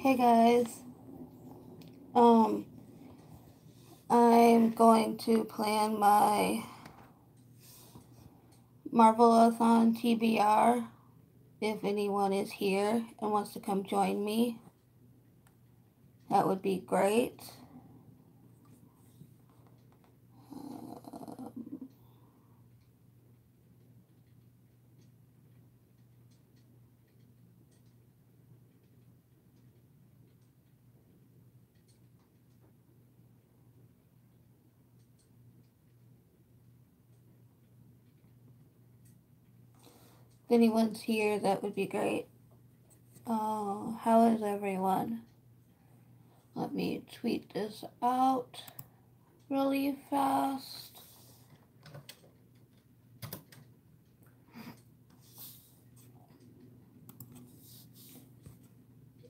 Hey guys, um, I'm going to plan my Marvel-a-thon TBR. If anyone is here and wants to come join me, that would be great. If anyone's here, that would be great. How is everyone? Let me tweet this out really fast.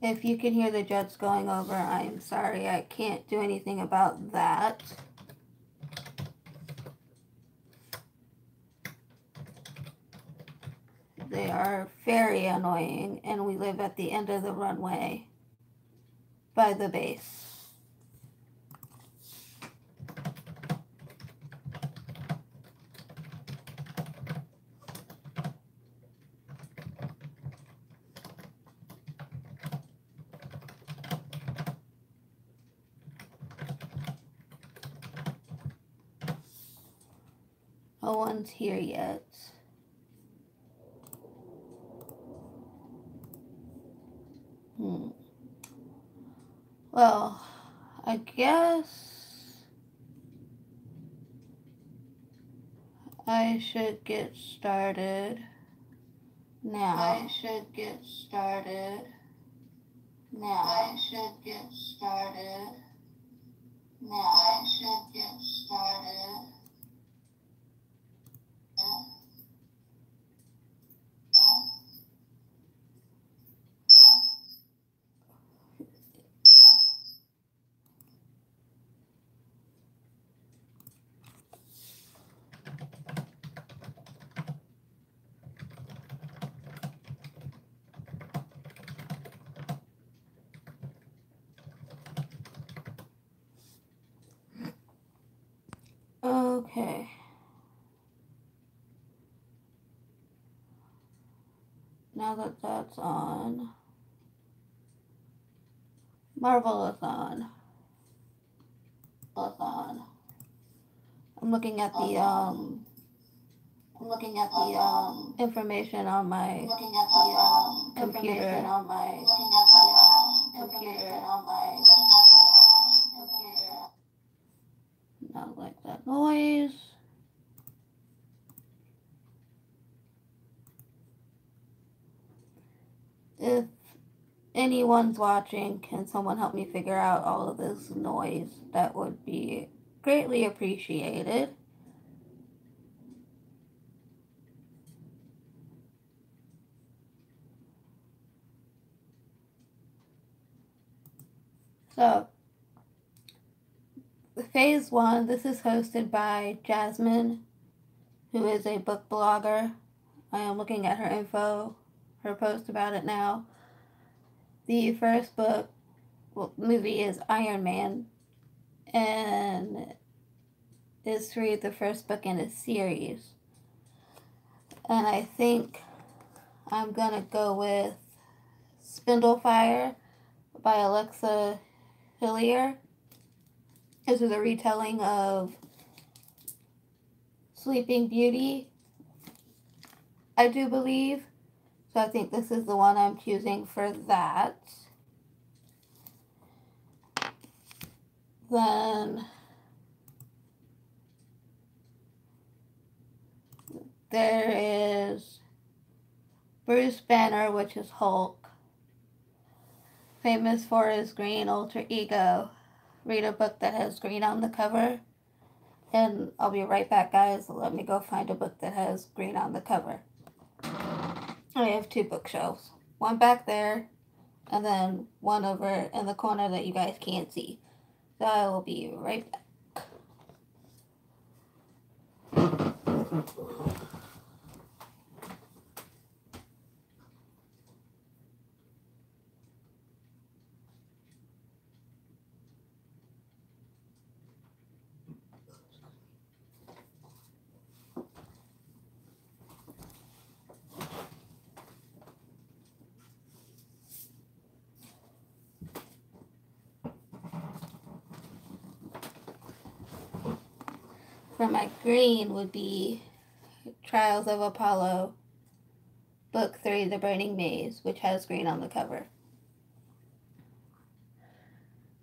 If you can hear the jets going over, I'm sorry, I can't do anything about that. They are very annoying, and we live at the end of the runway by the base. No one's here yet. Well, I guess I should get started now. I should get started now. I should get started now. I should get started. Okay. Now that that's on, Marvel-a-thon. I'm looking at the information on my computer. Not like that noise. If anyone's watching, can someone help me figure out all of this noise? That would be greatly appreciated. So, Phase 1, this is hosted by Jasmine, who is a book blogger. I am looking at her info, her post about it now. The first movie is Iron Man, and is to read the first book in a series. And I think I'm gonna go with Spindlefire by Alexa Hillier. This is a retelling of Sleeping Beauty, I do believe. So I think this is the one I'm choosing for that. Then there is Bruce Banner, which is Hulk, famous for his green alter ego. Read a book that has green on the cover. And I'll be right back, guys. Let me go find a book that has green on the cover. I have two bookshelves. One back there, and then one over in the corner that you guys can't see. So I will be right back. for my green would be Trials of Apollo, Book 3, The Burning Maze, which has green on the cover.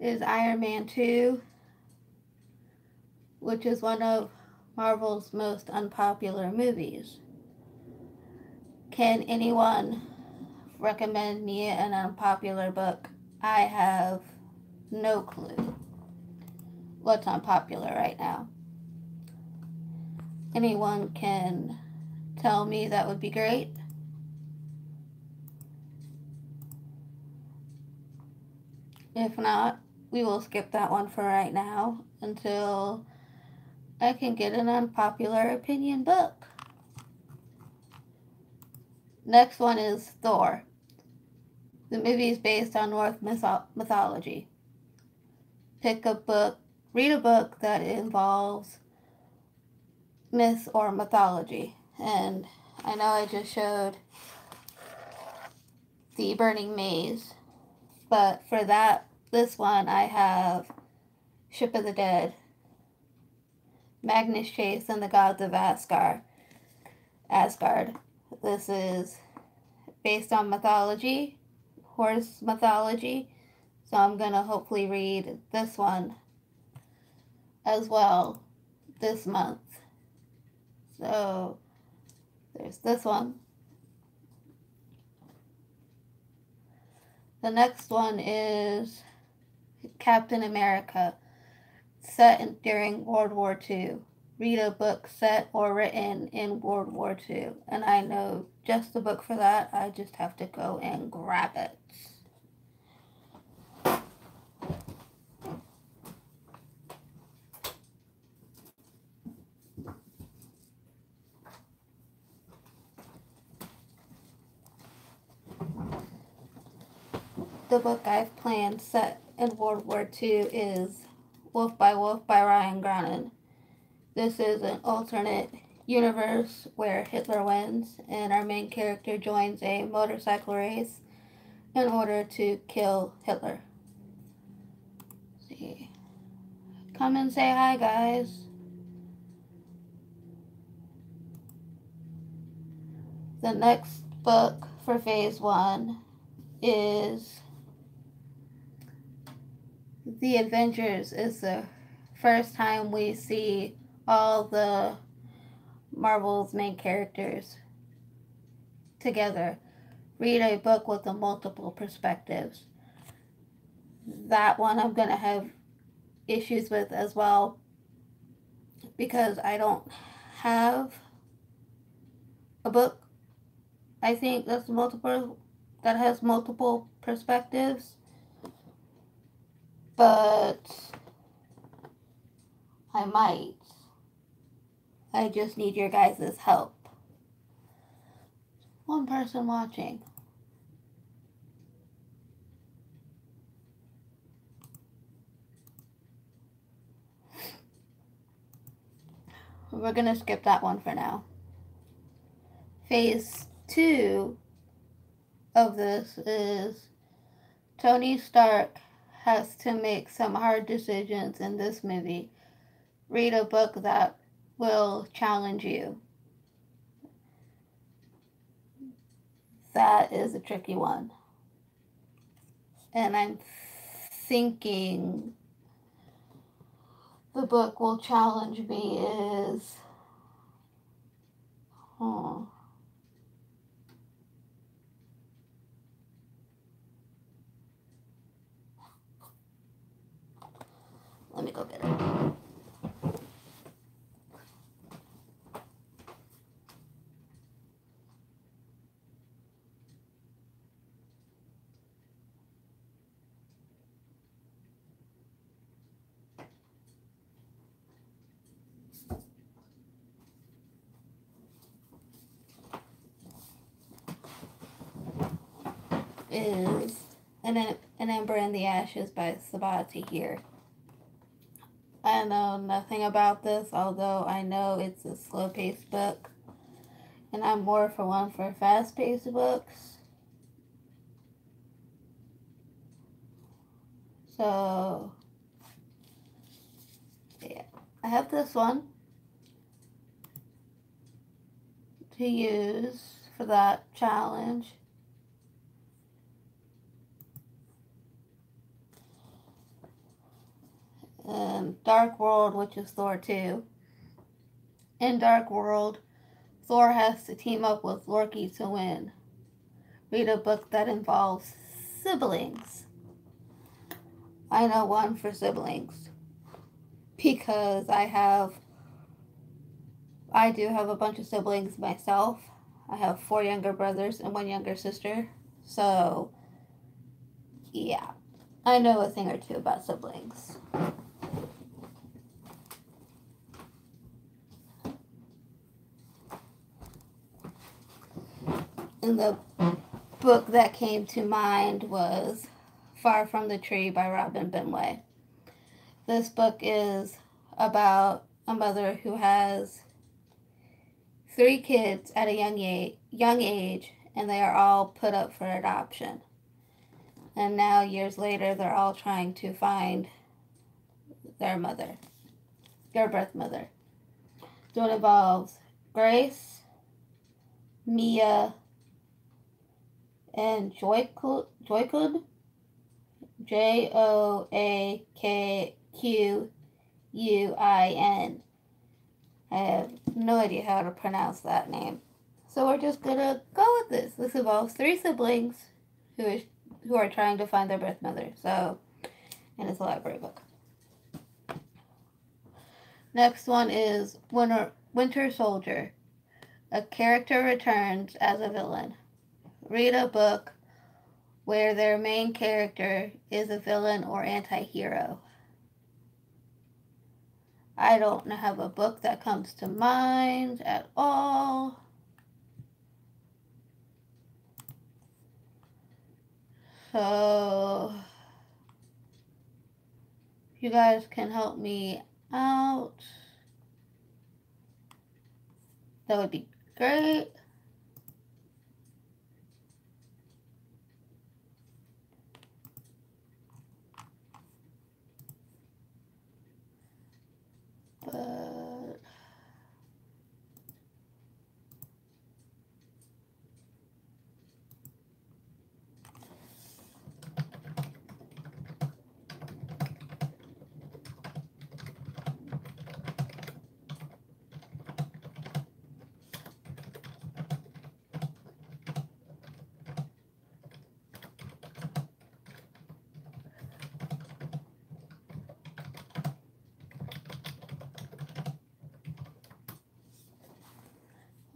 Is Iron Man 2, which is one of Marvel's most unpopular movies. Can anyone recommend me an unpopular book? I have no clue what's unpopular right now. Anyone can tell me, that would be great. If not, we will skip that one for right now until I can get an unpopular opinion book. Next one is Thor. The movie is based on Norse mythology. Pick a book, read a book that involves myth or mythology. And I know I just showed The Burning Maze, but for this one I have Ship of the Dead, Magnus Chase and the Gods of Asgard. This is based on mythology, horse mythology, so I'm gonna hopefully read this one as well this month. So there's this one. The next one is Captain America, set during World War II. Read a book set or written in World War II. And I know just the book for that. I just have to go and grab it. The book I've planned set in World War II is Wolf by Ryan Groningen. This is an alternate universe where Hitler wins, and our main character joins a motorcycle race in order to kill Hitler. Let's see. Come and say hi, guys. The next book for phase 1 is The Avengers. Is the first time we see all the Marvel's main characters together. Read a book with the multiple perspectives. That one I'm going to have issues with as well, because I don't have a book, I think, that has multiple perspectives. But I might. I just need your guys' help. One person watching. We're going to skip that one for now. Phase 2 of this is Tony Stark has to make some hard decisions in this movie. Read a book that will challenge you. That is a tricky one. And I'm thinking the book will challenge me is... Let me go get it. Is An Ember in the Ashes by Sabati here. I know nothing about this, although I know it's a slow-paced book, and I'm more for fast-paced books. So, yeah, I have this one. to use for that challenge. And Dark World, which is Thor 2. In Dark World, Thor has to team up with Loki to win. Read a book that involves siblings. I know one for siblings because I do have a bunch of siblings myself. I have 4 younger brothers and 1 younger sister. So, yeah, I know a thing or two about siblings. And the book that came to mind was Far from the Tree by Robin Benway. This book is about a mother who has 3 kids at a young age, and they are all put up for adoption. And now, years later, they're all trying to find their birth mother. So it involves Grace, Mia, and Joykud, Joakquin. I have no idea how to pronounce that name. So we're just gonna go with this. This involves 3 siblings who are trying to find their birth mother. So, and it's a library book. Next one is Winter Soldier. A character returns as a villain. Read a book where their main character is a villain or anti-hero. I don't have a book that comes to mind at all. So, if you guys can help me out, that would be great. But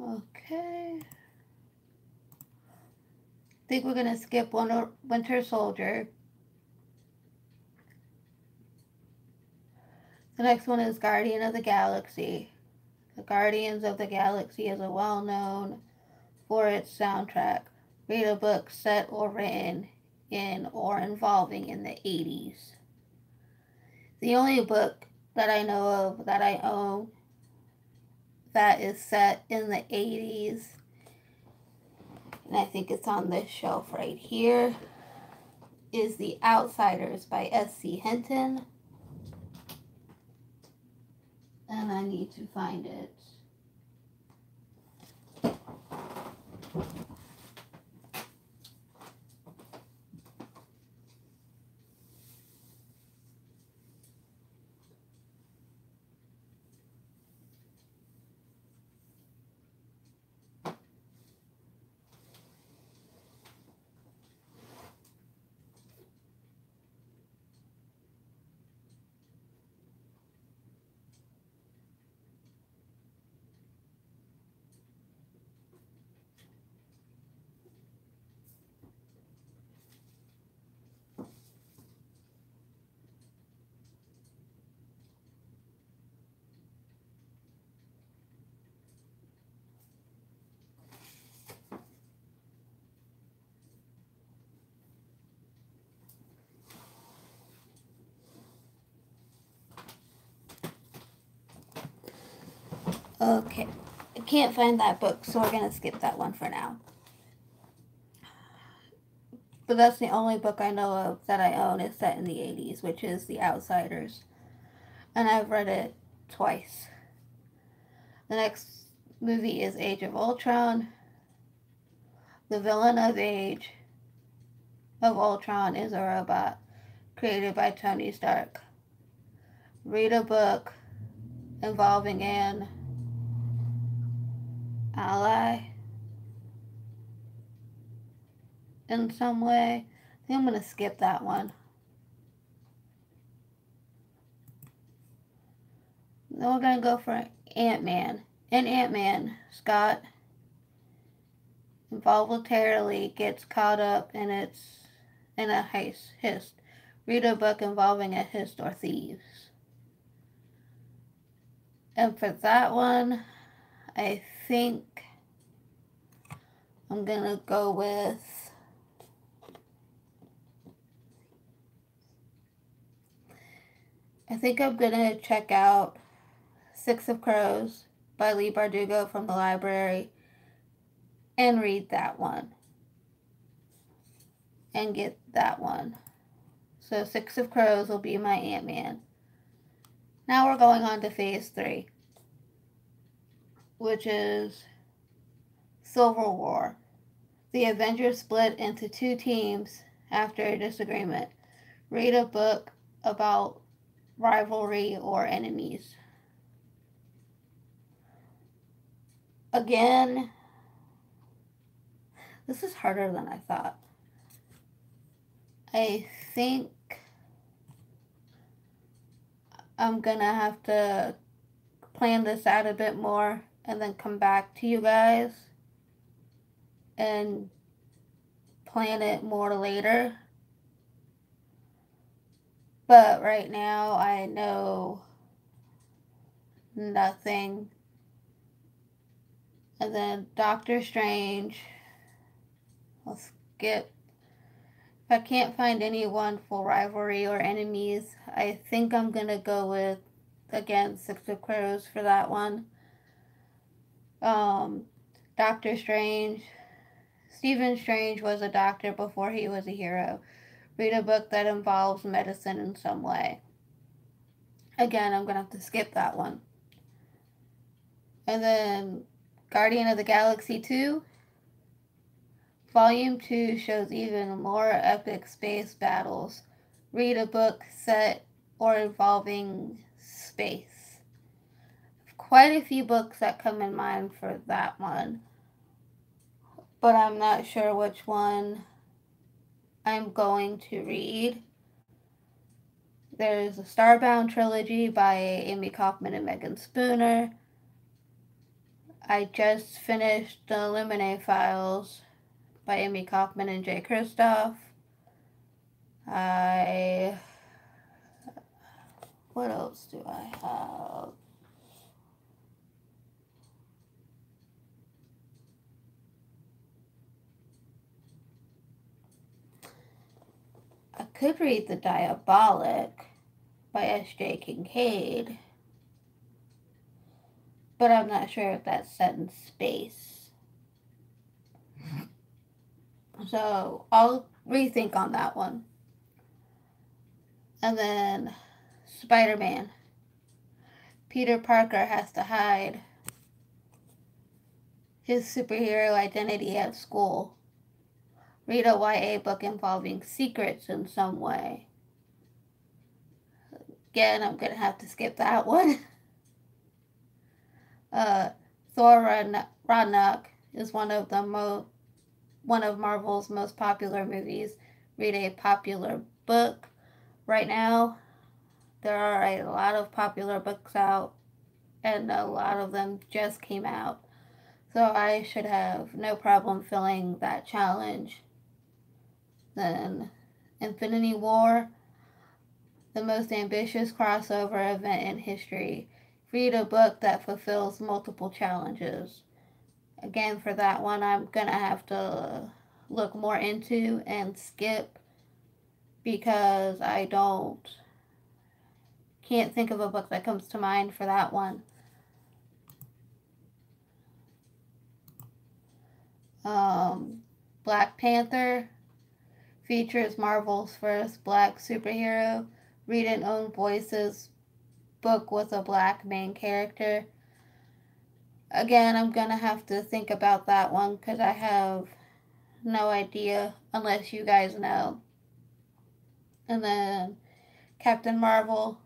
okay. I think we're gonna skip Winter Soldier. The next one is Guardian of the Galaxy. The Guardians of the Galaxy is a well-known for its soundtrack. Read a book set or written in or involving in the 80s. The only book that I know of that I own that is set in the 80s, and I think it's on this shelf right here, is The Outsiders by S.C. Hinton. And I need to find it. Okay, I can't find that book, so we're going to skip that one for now. But that's the only book I know of that I own is set in the 80s, which is The Outsiders. And I've read it twice. The next movie is Age of Ultron. The villain of Age of Ultron is a robot created by Tony Stark. Read a book involving an ally in some way. I think I'm going to skip that one. Then we're going to go for Ant-Man. In Ant-Man, Scott involuntarily gets caught up in a heist. Read a book involving a heist or thieves. And for that one, I think I'm going to go with check out Six of Crows by Leigh Bardugo from the library and read that one. And get that one. So Six of Crows will be my Ant-Man. Now we're going on to Phase 3, which is Civil War. The Avengers split into 2 teams after a disagreement. Read a book about rivalry or enemies. Again, this is harder than I thought. I think I'm gonna have to plan this out a bit more and then come back to you guys and plan it more later. But right now I know nothing. And then Doctor Strange, I'll skip. If I can't find anyone for rivalry or enemies, I think I'm going to go with, again, Six of Crows for that one. Doctor Strange. Stephen Strange was a doctor before he was a hero. Read a book that involves medicine in some way. Again, I'm going to have to skip that one. And then Guardian of the Galaxy 2. Volume 2 shows even more epic space battles. Read a book set or involving space. Quite a few books that come in mind for that one, but I'm not sure which one I'm going to read. There's a Starbound trilogy by Amy Kaufman and Megan Spooner. I just finished the Lemonade Files by Amy Kaufman and Jay Kristoff. What else do I have? I could read The Diabolic by S.J. Kincaid, but I'm not sure if that's set in space. So I'll rethink on that one. And then Spider-Man. Peter Parker has to hide his superhero identity at school. Read a YA book involving secrets in some way. Again, I'm going to have to skip that one. Thor Ragnarok is one of Marvel's most popular movies. Read a popular book. Right now, there are a lot of popular books out, and a lot of them just came out. So I should have no problem filling that challenge. Then Infinity War, the most ambitious crossover event in history. Read a book that fulfills multiple challenges. Again, for that one, I'm going to have to look more into and skip because I can't think of a book that comes to mind for that one. Black Panther features Marvel's first black superhero. Read an Own Voices book with a black main character. Again, I'm gonna have to think about that one because I have no idea unless you guys know. And then Captain Marvel.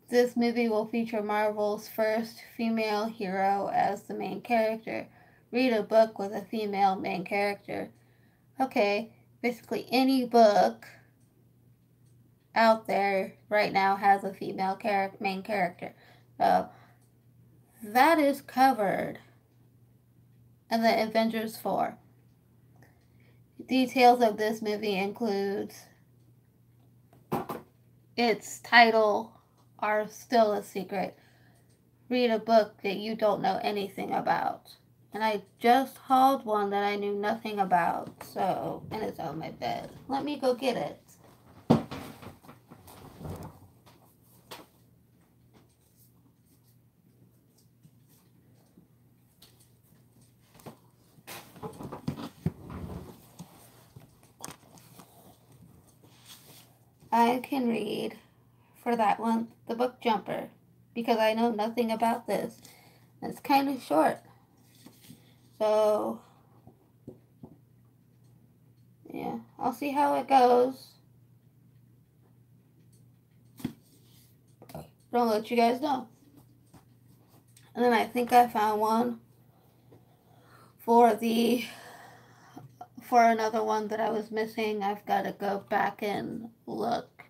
This movie will feature Marvel's first female hero as the main character. Read a book with a female main character. Okay, basically any book out there right now has a female main character. So that is covered in the Avengers 4. Details of this movie includes its title are still a secret. Read a book that you don't know anything about. And I just hauled one that I knew nothing about, so, and it's on my bed. Let me go get it. I can read, for that one, the book Jumper, because I know nothing about this. It's kind of short. So, yeah, I'll see how it goes. I'll let you guys know. And then I think I found one for another one that I was missing. I've got to go back and look.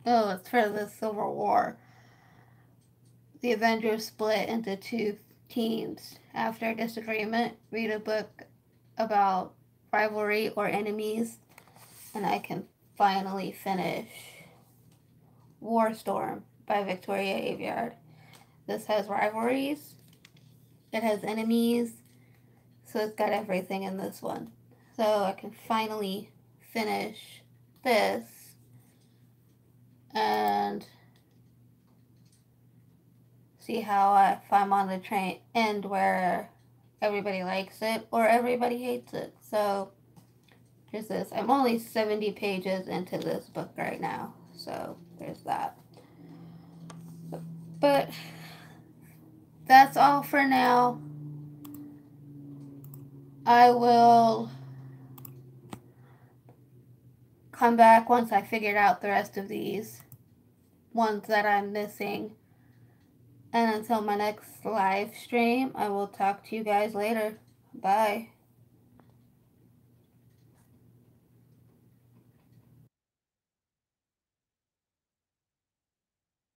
Oh, it's for the Civil War. The Avengers split into two teams after disagreement. Read a book about rivalry or enemies, and I can finally finish War Storm by Victoria Aveyard. This has rivalries, it has enemies, so it's got everything in this one. So I can finally finish this and see how if I'm on the train end where everybody likes it or everybody hates it. So there's this. I'm only 70 pages into this book right now, so there's that. But that's all for now. I will come back once I figured out the rest of these ones that I'm missing. And until my next live stream, I will talk to you guys later. Bye.